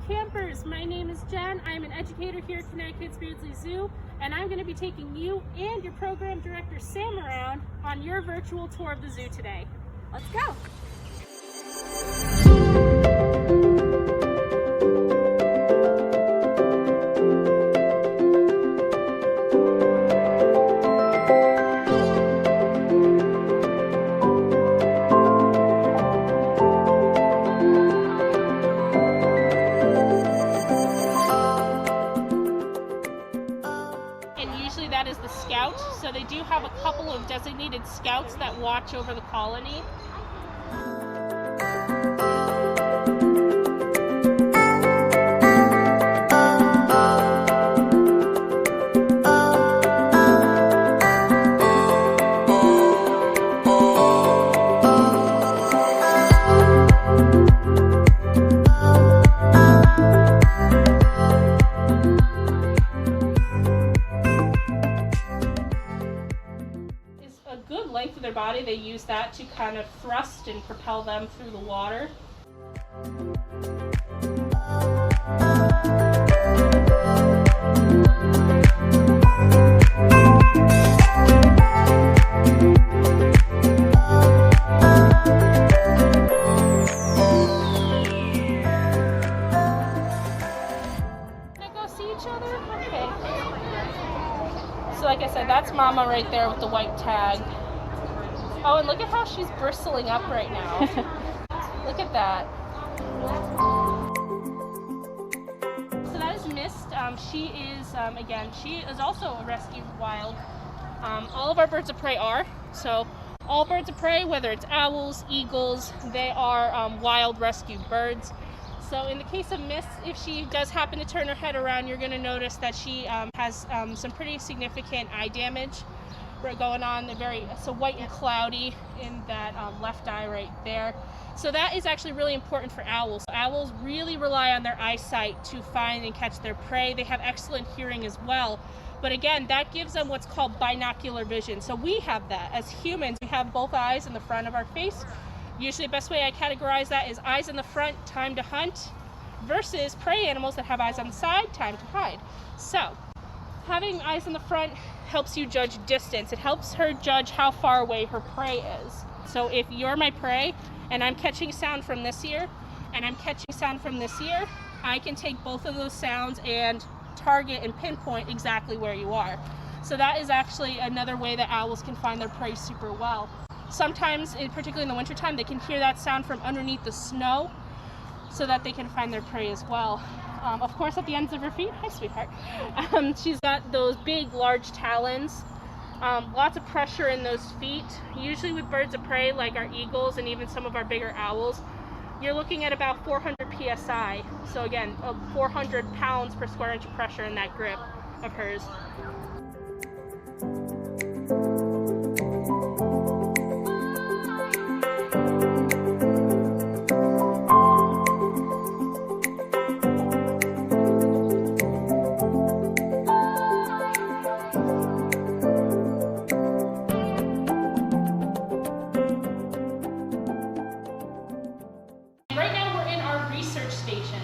campers, my name is Jen. I'm an educator here at Connecticut's Beardsley Zoo, and I'm going to be taking you and your program director Sam around on your virtual tour of the zoo today. Let's go! Usually that is the scout, so they do have a couple of designated scouts that watch over the colony. Good length of their body, they use that to kind of thrust and propel them through the water. They go see each other? Okay. So like I said, that's Mama right there with the white tag. Oh, and look at how she's bristling up right now. Look at that. So that is Mist. She is, again, she is also a rescued wild. All of our birds of prey are. So all birds of prey, whether it's owls, eagles, they are wild rescued birds. So in the case of Mist, if she does happen to turn her head around, you're going to notice that she has some pretty significant eye damage going on. They're very white and cloudy in that left eye right there. So that is actually really important for owls. Owls really rely on their eyesight to find and catch their prey. They have excellent hearing as well. But again, that gives them what's called binocular vision. So we have that. As humans, we have both eyes in the front of our face. Usually the best way I categorize that is eyes in the front, time to hunt, versus prey animals that have eyes on the side, time to hide. So having eyes in the front helps you judge distance. It helps her judge how far away her prey is. So if you're my prey and I'm catching sound from this ear and I'm catching sound from this ear, I can take both of those sounds and target and pinpoint exactly where you are. So that is actually another way that owls can find their prey super well. Sometimes, particularly in the wintertime, they can hear that sound from underneath the snow so that they can find their prey as well. Of course, at the ends of her feet, hi sweetheart, she's got those big, large talons. Lots of pressure in those feet. Usually with birds of prey, like our eagles and even some of our bigger owls, you're looking at about 400 psi. So again, 400 pounds per square inch of pressure in that grip of hers.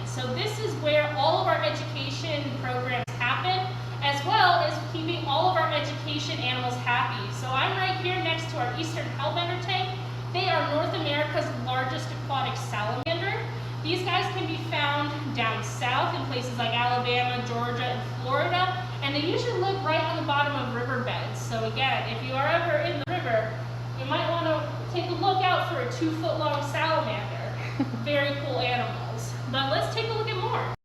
So this is where all of our education programs happen, as well as keeping all of our education animals happy. So I'm right here next to our Eastern Hellbender tank. They are North America's largest aquatic salamander. These guys can be found down south in places like Alabama, Georgia, and Florida, and they usually live right on the bottom of riverbeds. So again, if you are ever in the river, you might want to take a look out for a 2-foot-long salamander. Very cool animals. But let's take a look at more.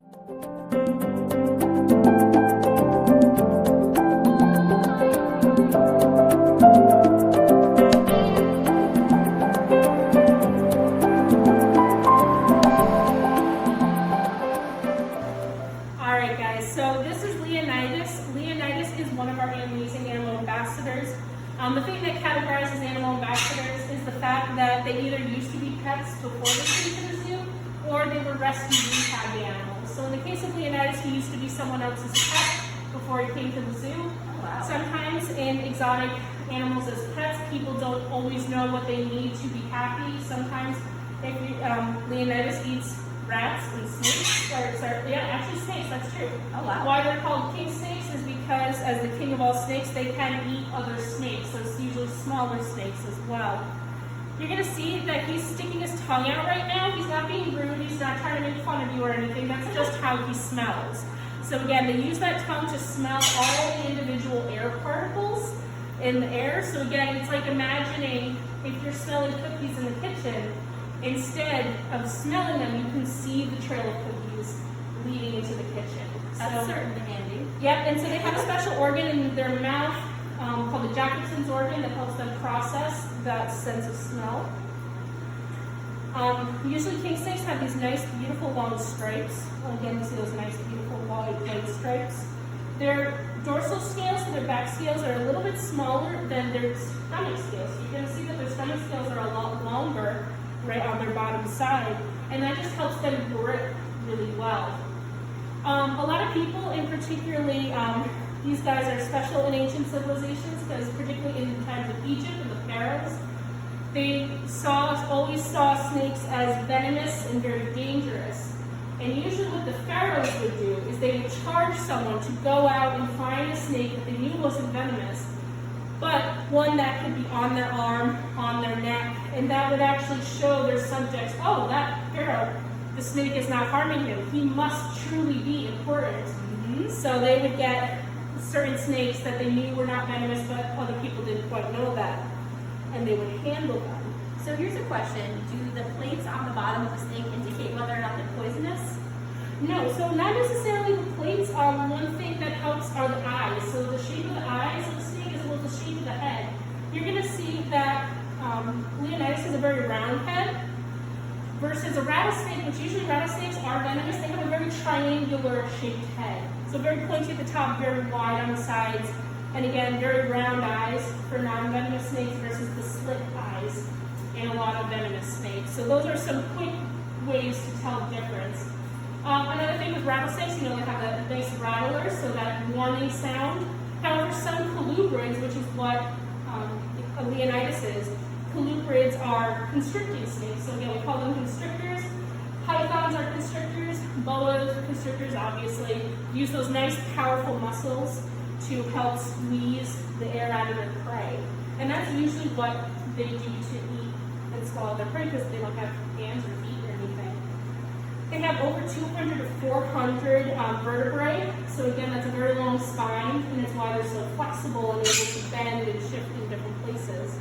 Alright guys, so this is Leonidas. Leonidas is one of our amazing animal ambassadors. The thing that categorizes animal ambassadors is the fact that they either used to be pets before they came to the zoo, or they were rescued rehab animals. So in the case of Leonidas, he used to be someone else's pet before he came to the zoo. Wow. Sometimes in exotic animals as pets, people don't always know what they need to be happy. Sometimes if Leonidas eats rats and snakes, actually snakes, that's true. Oh, wow. Why they're called king snakes is because as the king of all snakes, they can eat other snakes, so it's usually smaller snakes as well. You're going to see that he's sticking his tongue out right now. He's not being rude, he's not trying to make fun of you or anything, that's just how he smells. So again, they use that tongue to smell all the individual air particles in the air. So again, it's like imagining if you're smelling cookies in the kitchen, instead of smelling them, you can see the trail of cookies leading into the kitchen. That's certainly handy. Yep, and so they have a special organ in their mouth called the Jacobson's organ that helps them process that sense of smell. Usually king snakes have these nice, beautiful long stripes. Again, you see those nice, beautiful white stripes. Their dorsal scales, so their back scales, are a little bit smaller than their stomach scales. So you're going to see that their stomach scales are a lot longer right on their bottom side, and that just helps them grip really well. A lot of people, and particularly these guys are special in ancient civilizations because particularly in the times of Egypt and the pharaohs, they always saw snakes as venomous and very dangerous. And usually what the pharaohs would do is they would charge someone to go out and find a snake that they knew wasn't venomous, but one that could be on their arm, on their neck, and that would actually show their subjects, oh, that pharaoh, the snake is not harming him. He must truly be important. So they would get certain snakes that they knew were not venomous, but other people didn't quite know that, and they would handle them. So here's a question. Do the plates on the bottom of the snake indicate whether or not they're poisonous? No, so not necessarily the plates. One thing that helps are the eyes. So the shape of the eyes of the snake is well as the shape of the head. You're going to see that Leonidas has a very round head versus a rattlesnake, which usually rattlesnakes are venomous. They have a very triangular shaped head. So very pointy at the top, very wide on the sides, and again, very round eyes for non-venomous snakes versus the slit eyes in a lot of venomous snakes. So those are some quick ways to tell the difference. Another thing with rattlesnakes, they have that nice rattler, so that warning sound. However, some colubrids, which is what a Leonidas is, colubrids are constricting snakes. So again, we call them constrictors. Pythons are constrictors. Boas are constrictors, obviously. Use those nice, powerful muscles to help squeeze the air out of their prey. And that's usually what they do to eat and swallow their prey because they don't have hands or feet or anything. They have over 200 to 400 vertebrae. So again, that's a very long spine, and it's why they're so flexible and able to bend and shift in different places.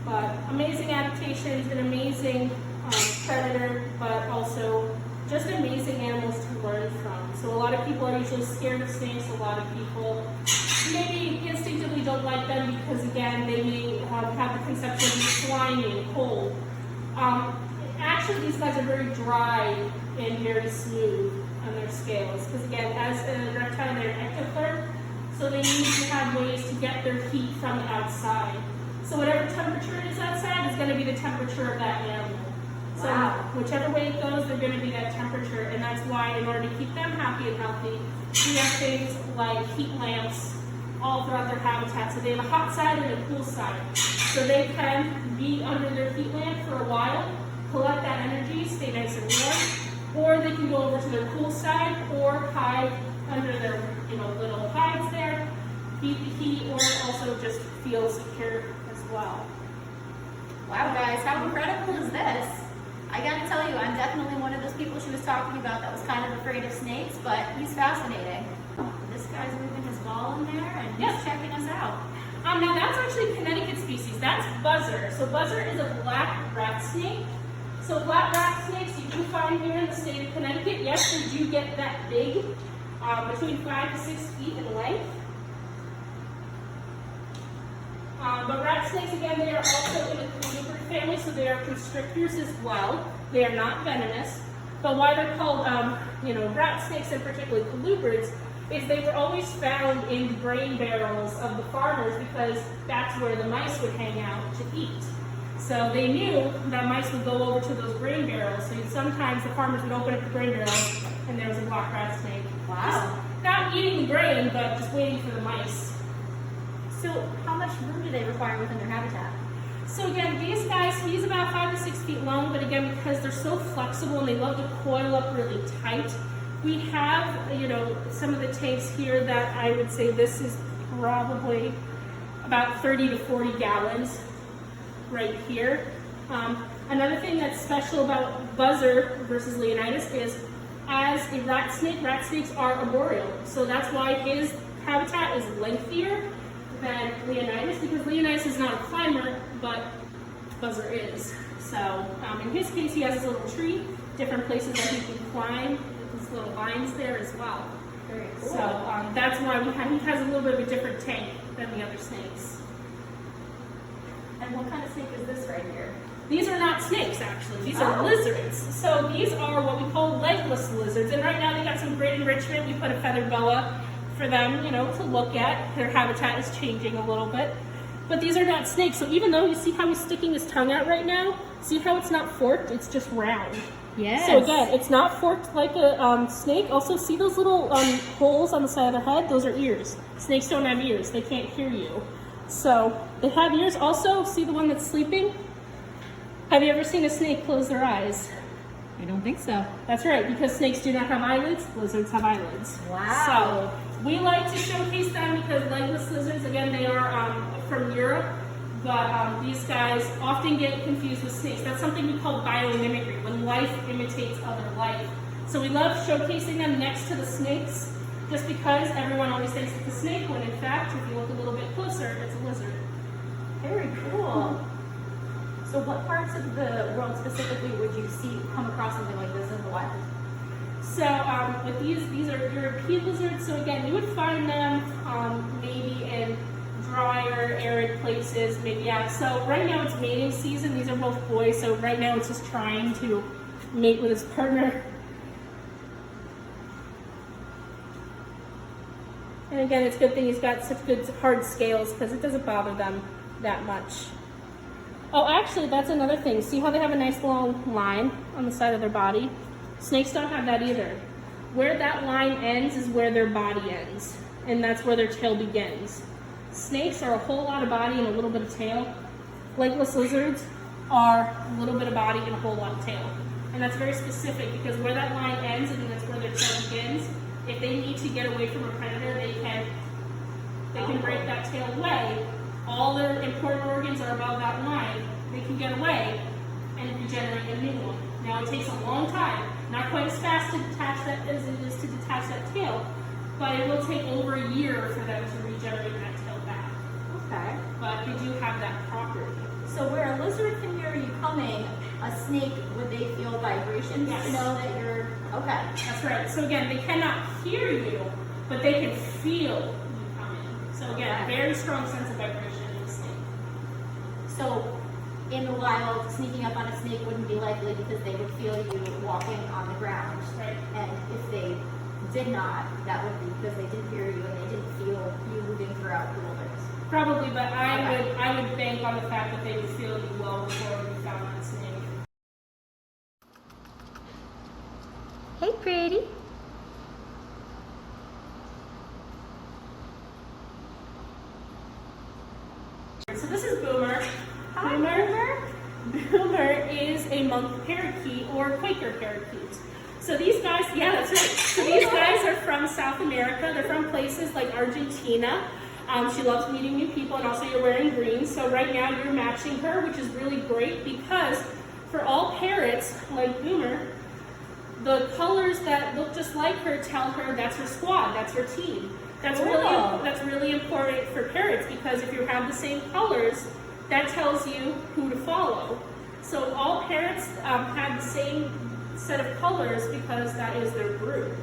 But amazing adaptations, an amazing predator, but also just amazing animals to learn from. So a lot of people are usually scared of snakes. A lot of people maybe instinctively don't like them because, again, they may have the conception of being slimy and cold. Actually, these guys are very dry and very smooth on their scales because, again, as a reptile, they're ectotherm, so they need to have ways to get their heat from the outside. So whatever temperature it is outside is going to be the temperature of that animal. So whichever way it goes, they're going to be that temperature, and that's why in order to keep them happy and healthy, we have things like heat lamps all throughout their habitat. So they have a hot side and a cool side. So they can be under their heat lamp for a while, collect that energy, stay nice and warm, or they can go over to their cool side or hide under their little hides there, beat the heat, or also just feel secure as well. Wow, guys, how incredible is this? I gotta tell you, I'm definitely one of those people she was talking about that was kind of afraid of snakes, but he's fascinating. This guy's moving his ball in there, and he's checking us out. Now that's actually a Connecticut species. That's buzzer. So buzzer is a black rat snake. So black rat snakes you do find here in the state of Connecticut. Yes, they do get that big, between 5 to 6 feet in length. But rat snakes, again, they are also in the colubrid family, so they are constrictors as well. They are not venomous. But why they're called, rat snakes and particularly colubrids is they were always found in the grain barrels of the farmers because that's where the mice would hang out to eat. So they knew that mice would go over to those grain barrels. So sometimes the farmers would open up the grain barrels and there was a black rat snake. Wow. Just not eating the grain, but just waiting for the mice. So how much room do they require within their habitat? So again, these guys, he's about 5 to 6 feet long, but again, because they're so flexible and they love to coil up really tight, we have, you know, some of the tanks here that I would say this is probably about 30 to 40 gallons right here. Another thing that's special about Buzzard versus Leonidas is, as a rat snakes are arboreal. So that's why his habitat is lengthier than Leonidas, because Leonidas is not a climber, but Buzzard is. So in his case, he has his little tree, different places that he can climb, his little vines there as well. Very cool. So that's why he has a little bit of a different tank than the other snakes. And what kind of snake is this right here? These are not snakes, actually. These are lizards. So these are what we call legless lizards. And right now they got some great enrichment. We put a feather boa for them, you know, to look at. Their habitat is changing a little bit. But these are not snakes. So even though you see how he's sticking his tongue out right now, see how it's not forked? It's just round. Yes. So again, it's not forked like a snake. Also, see those little holes on the side of the head? Those are ears. Snakes don't have ears. They can't hear you. So they have ears. Also, see the one that's sleeping? Have you ever seen a snake close their eyes? I don't think so. That's right, because snakes do not have eyelids, lizards have eyelids. Wow. So we like to showcase them because legless lizards, again, they are from Europe, but these guys often get confused with snakes. That's something we call biomimicry, when life imitates other life. So we love showcasing them next to the snakes, just because everyone always thinks it's a snake, when in fact, if you look a little bit closer, it's a lizard. Very cool. So what parts of the world specifically would you come across something like this in the wild? So with these are European lizards. So again, you would find them maybe in drier, arid places, maybe out. So right now it's mating season. These are both boys. So right now it's just trying to mate with his partner. And again, it's a good thing he's got such good hard scales because it doesn't bother them that much. Oh, actually, that's another thing. See how they have a nice long line on the side of their body? Snakes don't have that either. Where that line ends is where their body ends, and that's where their tail begins. Snakes are a whole lot of body and a little bit of tail. Legless lizards are a little bit of body and a whole lot of tail. And that's very specific because where that line ends and that's where their tail begins, if they need to get away from a predator, they can break that tail away. All their important organs are above that line. They can get away and regenerate a new one. Now it takes a long time, not quite as fast to detach that as it is to detach that tail, but it will take over a year for them to regenerate that tail back. Okay. But they do have that property. So where a lizard can hear you coming, a snake, would they feel vibrations Yes. to know that you're, okay. That's right. So again, they cannot hear you, but they can feel you coming. So again, very strong sense of vibration in the snake. So in the wild, sneaking up on a snake wouldn't be likely because they would feel you walking on the ground. Right. And if they did not, that would be because they didn't hear you and they didn't feel you moving throughout the wilderness. Probably, but I would bank on the fact that they would feel you well before we found that snake. Hey, pretty. So this is Boomer. Hi, Boomer is a monk parakeet or Quaker parakeet. So these guys, yeah, that's right. So these guys are from South America. They're from places like Argentina. She loves meeting new people, and also you're wearing green. So right now you're matching her, which is really great because for all parrots, like Boomer, the colors that look just like her tell her that's her squad, that's her team. That's really important for parrots because if you have the same colors, that tells you who to follow. So all parrots have the same set of colors because that is their group.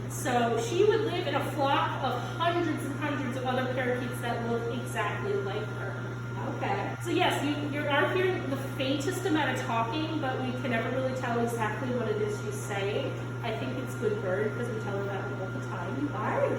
So she would live in a flock of hundreds and hundreds of other parakeets that look exactly like her. Okay. So yes, you are hearing the faintest amount of talking, but we can never really tell exactly what it is she's saying. I think it's good bird because we tell her that all the time.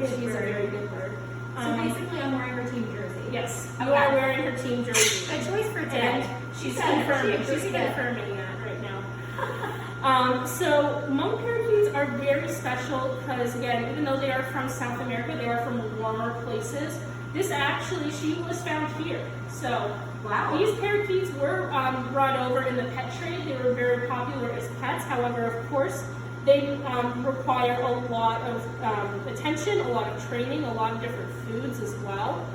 She's a very good bird. So basically I'm wearing her team jersey. Yes, you are wearing her team jersey. A choice for Jenn. She's confirming that right now. So monk parakeets are very special because again, even though they are from South America, they are from warmer places. This actually, she was found here. So Wow. These parakeets were brought over in the pet trade. They were very popular as pets. However, of course, they require a lot of attention, a lot of training, a lot of different foods as well.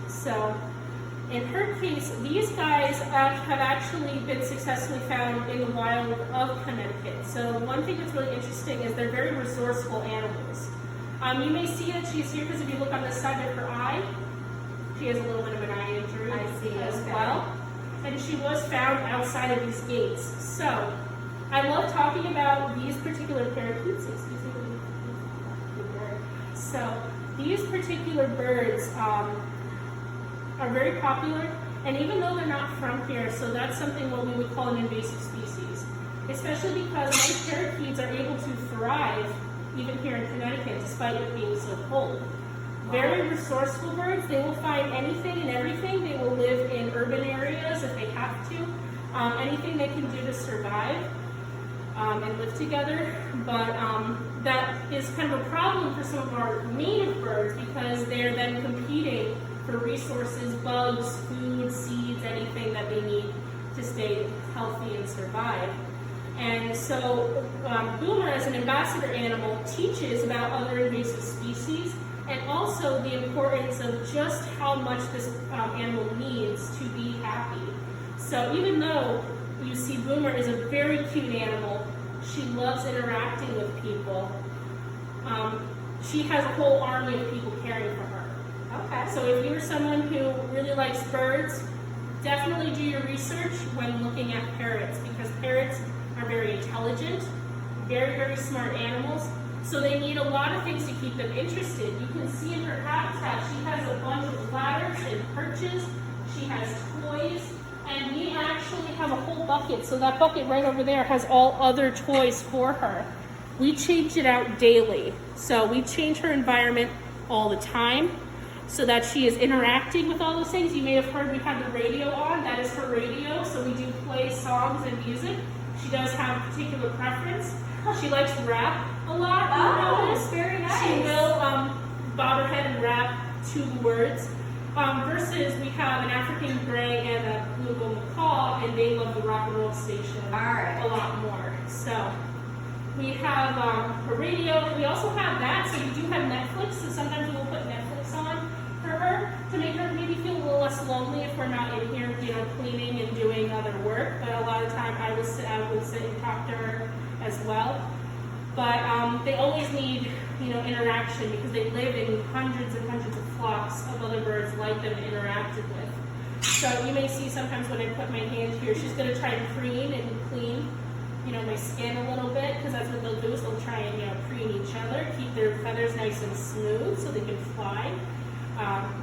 So in her case, these guys have actually been successfully found in the wild of Connecticut. So one thing that's really interesting is they're very resourceful animals. You may see that she's here because if you look on this side of her eye, she has a little bit of an eye injury as well. And she was found outside of these gates. So I love talking about these particular parakeets. Excuse me. So these particular birds are very popular, and even though they're not from here, so that's something what we would call an invasive species, especially because most parakeets are able to thrive even here in Connecticut despite it being so cold. Very resourceful birds. They will find anything and everything. They will live in urban areas if they have to. Anything they can do to survive and live together. But that is kind of a problem for some of our native birds because they're then competing for resources, bugs, food, seeds, anything that they need to stay healthy and survive. And so Boomer, as an ambassador animal, teaches about other invasive species and also the importance of just how much this animal needs to be happy. So even though you see Boomer is a very cute animal, she loves interacting with people. She has a whole army of people caring for her. Okay. So if you're someone who really likes birds, definitely do your research when looking at parrots because parrots are very intelligent, very, very smart animals. So they need a lot of things to keep them interested. You can see in her habitat, she has a bunch of ladders and perches. She has toys. And we actually have a whole bucket. So that bucket right over there has all other toys for her. We change it out daily. So we change her environment all the time so that she is interacting with all those things. You may have heard we have the radio on. That is her radio. So we do play songs and music. She does have a particular preference. She likes rap a lot. Oh, very nice. She will bob her head and rap to the words. Versus we have an African gray and a blue macaw, and they love the rock and roll station a lot more. So we have a radio. We also have that, so we do have Netflix. So sometimes we will put Netflix on for her to make her maybe feel a little less lonely if we're not in here, cleaning and doing other work. But a lot of the time, I would sit and talk to her as well. But they always need, interaction because they live in hundreds and hundreds of flocks of other birds like them interacted with. So you may see sometimes when I put my hand here, she's going to try and preen and clean, my skin a little bit because that's what they'll do is they'll try and, preen each other, keep their feathers nice and smooth so they can fly.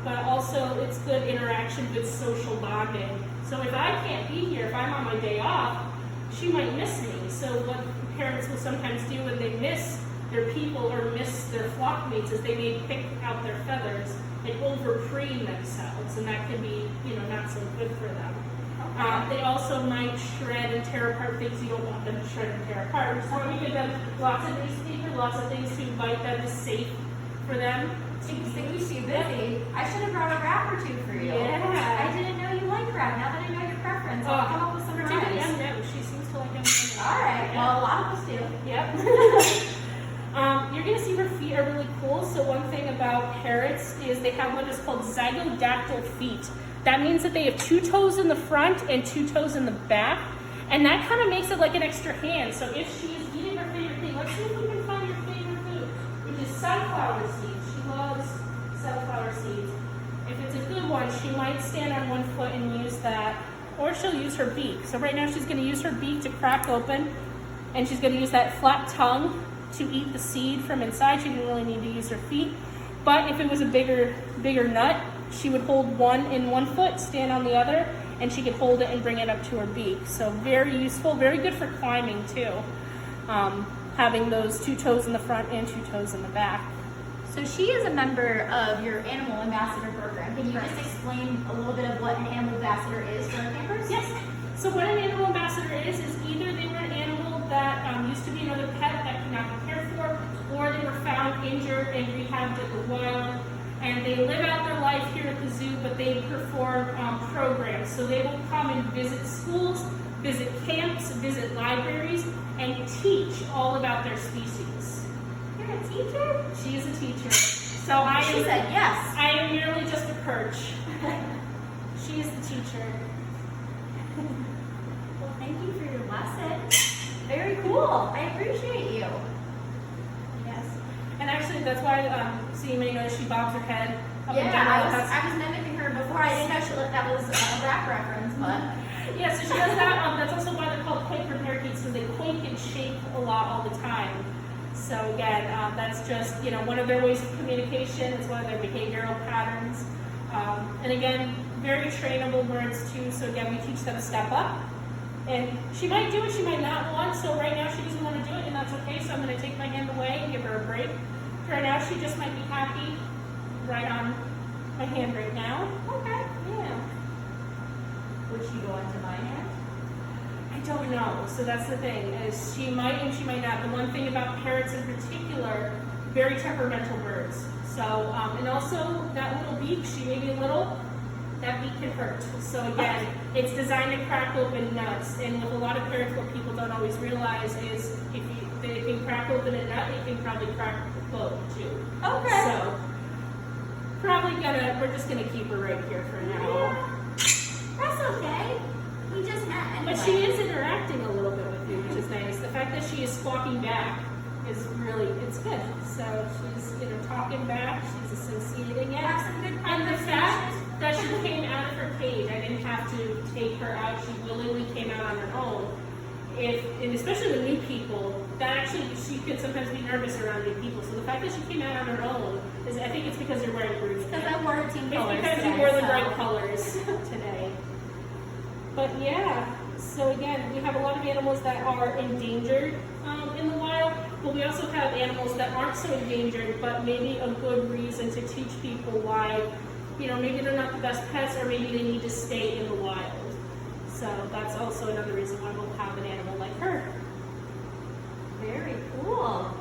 But also it's good interaction, good social bonding. So if I can't be here, if I'm on my day off, she might miss me. So what parents will sometimes do when they miss their people or miss their flock mates is they may pick out their feathers and over-preen themselves, and that can be, not so good for them. They also might shred and tear apart things you don't want them to shred and tear apart. So we give them lots of newspaper, lots of things to bite that is safe for them. You see busy. I should have brought a wrap or two for you. Yeah. I didn't know you liked wrap. Now that I know your preference, I'll come up with some particularly rice. M&M's. She seems to like M&M's. All right. Yeah. Well, a lot of us do. Yep. You're going to see her feet are really cool. So one thing about parrots is they have what is called zygodactyl feet. That means that they have 2 toes in the front and 2 toes in the back. And that kind of makes it like an extra hand. So if she is eating her favorite thing, let's see if we can find your favorite food, which is sunflower seeds. She loves sunflower seeds. If it's a good one, she might stand on one foot and use that, or she'll use her beak. So right now she's going to use her beak to crack open, and she's going to use that flat tongue to eat the seed from inside. She didn't really need to use her feet. But if it was a bigger nut, she would hold one in one foot, stand on the other, and she could hold it and bring it up to her beak. So very useful, very good for climbing too. Having those 2 toes in the front and 2 toes in the back. So she is a member of your Animal Ambassador program. Can you just explain a little bit of what an Animal Ambassador is for our campers? Yes. So what an Animal Ambassador is either they were an animal that used to be another pet that could not be cared for, or they were found injured and rehabbed in the wild, and they live out their life here at the zoo, but they perform programs. So they will come and visit schools, visit camps, visit libraries, and teach all about their species. You're a teacher? She is a teacher. So She said yes. I am merely just a perch. She is the teacher. Well, thank you for your lesson. Very cool. I appreciate you. Yes. And actually, that's why, so you may notice she bobs her head up and Yeah, down. I was mimicking her before. I didn't know that was a rap reference, but Yeah, so she does that. That's also why they're called quaker parakeets, because they quake and shake a lot all the time. So again, that's just, one of their ways of communication. It's one of their behavioral patterns. And again, very trainable birds too. So again, we teach them to step up. And she might do it, she might not want. So right now she doesn't want to do it, and that's okay. So I'm going to take my hand away and give her a break. Right now she just might be happy right on my hand right now. okay. Yeah. Would she go into my hand? I don't know. So that's the thing, is she might and she might not. The one thing about parrots in particular, very temperamental birds. So, and also that little beak, she may be little, that beak can hurt. So again, it's designed to crack open nuts. And with a lot of parrots, what people don't always realize is if they can crack open a nut, they can probably crack the boat too. Okay. So, we're just gonna keep her right here for now. Yeah. That's okay. We just met anyway. But she is interacting a little bit with you, which is nice. The fact that she is squawking back is really, it's good. So she's, talking back, she's associating it. Have some good And the fact conversations. that she came out of her cage, I didn't have to take her out, she willingly came out on her own. And especially with new people, that actually, she could sometimes be nervous around new people. So the fact that she came out on her own, I think it's because you're wearing boots. Because I wore team colors It's because today, you wore the so. bright colors today. But yeah, so again, we have a lot of animals that are endangered in the wild, but we also have animals that aren't so endangered, but maybe a good reason to teach people why, maybe they're not the best pets, or maybe they need to stay in the wild. So that's also another reason why we'll have an animal like her. Very cool.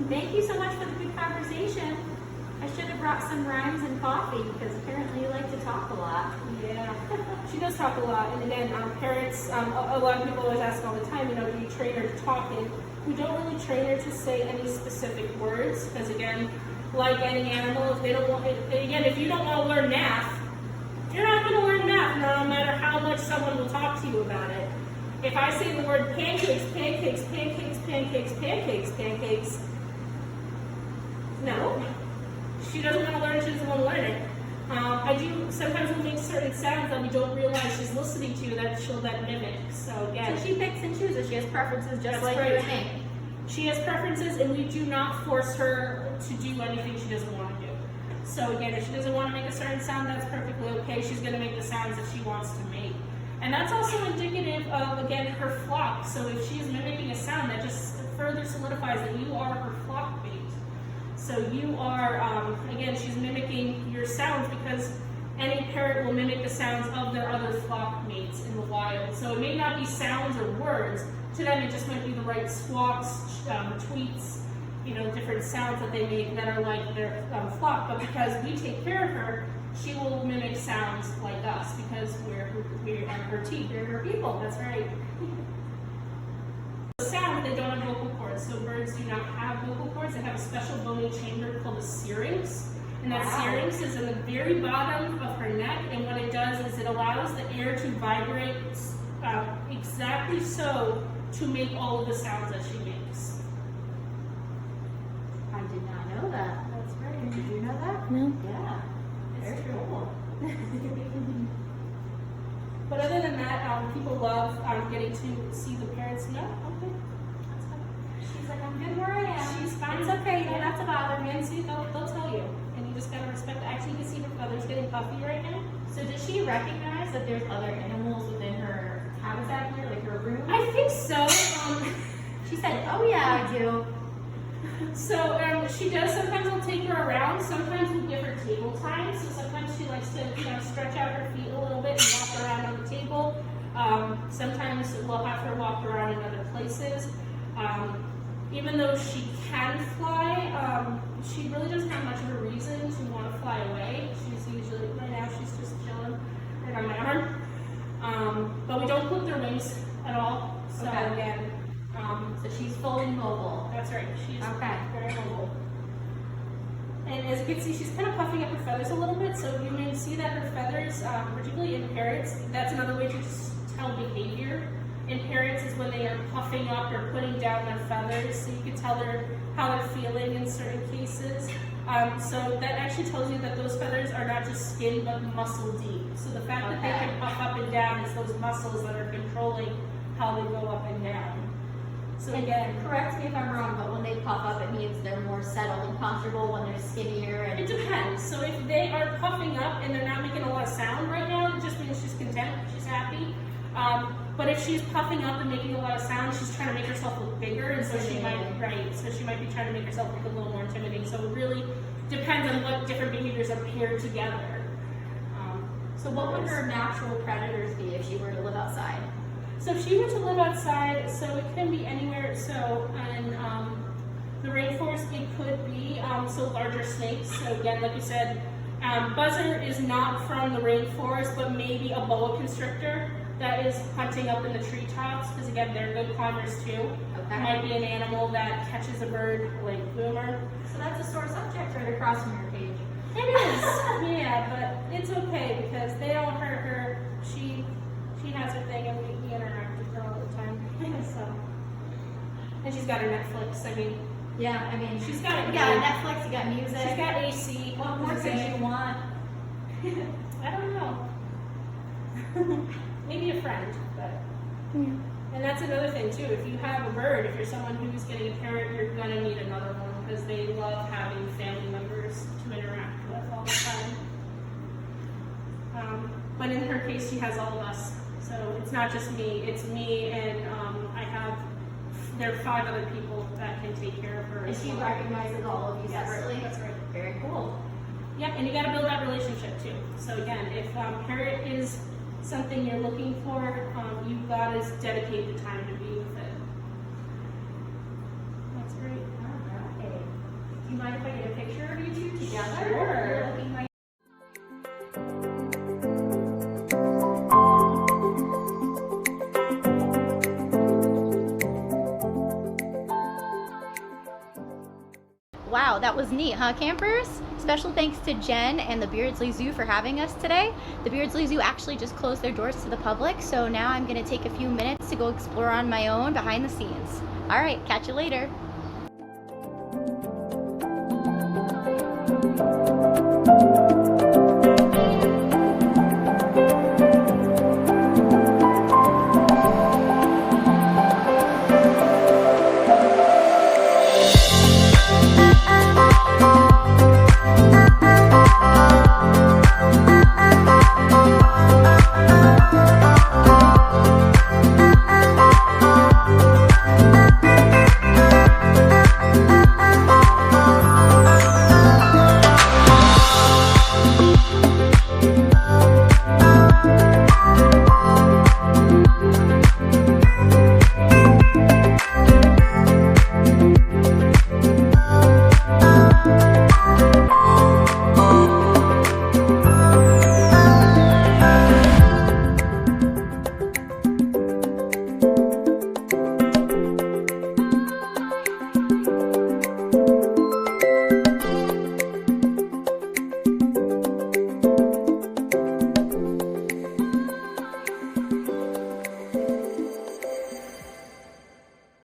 Thank you so much for the good conversation. I should have brought some rhymes and coffee because apparently you like to talk a lot. Yeah, she does talk a lot. And again, parents, a lot of people always ask all the time, do you train her to talk? And we don't really train her to say any specific words because again, like any animal, if they don't want it, again, if you don't want to learn math, you're not going to learn math no matter how much someone will talk to you about it. If I say the word pancakes, pancakes, pancakes, pancakes, pancakes, pancakes, no. She doesn't want to learn it, she doesn't want to learn it. I do, sometimes we'll make certain sounds that we don't realize she's listening to that she'll then mimic. So again. So she picks and chooses. She has preferences just That's like right. you and me. She has preferences and we do not force her to do anything she doesn't want to do. So again, if she doesn't want to make a certain sound, that's perfectly okay. She's going to make the sounds that she wants to make. And that's also indicative of, again, her flock. So if she's mimicking a sound, that just further solidifies that you are her flock mate. So you are, again, she's mimicking your sounds because any parrot will mimic the sounds of their other flock mates in the wild. So it may not be sounds or words. To them, it just might be the right squawks, tweets, different sounds that they make that are like their flock. But because we take care of her, she will mimic sounds like us because we are her teeth. We're her people. That's right. Sound, they don't have vocal cords. So birds do not have vocal cords. They have a special bony chamber called a syrinx. And that syrinx is in the very bottom of her neck. And what it does is it allows the air to vibrate exactly so to make all of the sounds that she makes. I did not know that. That's right. Did you know that? No. Yeah. Very cool. But other than that, people love getting to see the parents. No, okay, that's fine. She's like, I'm good where I am. She's fine. It's okay. You don't have to bother me. And see, they'll tell you, and you just gotta respect. Actually, you can see the feathers getting puffy right now. So does she recognize that there's other animals within her habitat here, like her room? I think so. She said, oh yeah, I do. So she does. Sometimes we'll take her around. Sometimes we'll give her table time. So sometimes she likes to stretch out her feet a little bit and walk around on the table. Sometimes we'll have her walk around in other places. even though she can fly, she really doesn't have much of a reason to want to fly away. She's usually, right now, she's just chilling right on my arm. But we don't clip their wings at all. So Okay. again, So she's fully mobile. that's right. She's Okay. very mobile. And as you can see, she's kind of puffing up her feathers a little bit. So you may see that her feathers, particularly in parrots, that's another way to just tell behavior. In parrots is when they are puffing up or putting down their feathers, so you can tell how they're feeling in certain cases. So that actually tells you that those feathers are not just skin but muscle deep. So the fact that they can puff up and down is those muscles that are controlling how they go up and down. So And again, correct me if I'm wrong, but when they puff up, it means they're more settled and comfortable. When they're skinnier, and it depends. So if they are puffing up and they're not making a lot of sound right now, it just means she's content, she's happy. But if she's puffing up and making a lot of sound, she's trying to make herself look bigger, and so she might, so she might be trying to make herself look a little more intimidating. So it really depends on what different behaviors are paired together. so what would her natural predators be if she were to live outside? So if she were to live outside, so it can be anywhere. So in the rainforest, it could be so larger snakes. So again, like you said, buzzard is not from the rainforest, but maybe a boa constrictor that is hunting up in the treetops, because again, they're good climbers too. Okay. It might be an animal that catches a bird like boomer. So that's a sore subject right across from your cage. It is, yeah, but it's okay because they don't hurt her. She has her thing, and we interact with her all the time. So, and she's got her Netflix. I mean, Yeah, I mean, she's got it. you got Netflix, you got music. She's got AC. What more could you want? I don't know. Maybe a friend, but. And that's another thing too. If you have a bird, if you're someone who's getting a parrot, you're gonna need another one because they love having family members to interact with all the time. But in her case, she has all of us. So it's not just me. It's me, and there are 5 other people that can take care of her. And as she well. recognizes all of you Yes, separately. that's right. Very cool. Yep, and you got to build that relationship too. So again, if parrot is something you're looking for, you've got to dedicate the time to be with it. That's great. All right. Do you mind if I get a picture of you two together? Sure. You're looking right. Wow, that was neat, huh, campers? Special thanks to Jen and the Beardsley Zoo for having us today. The Beardsley Zoo actually just closed their doors to the public, so now I'm going to take a few minutes to go explore on my own behind the scenes. All right, catch you later.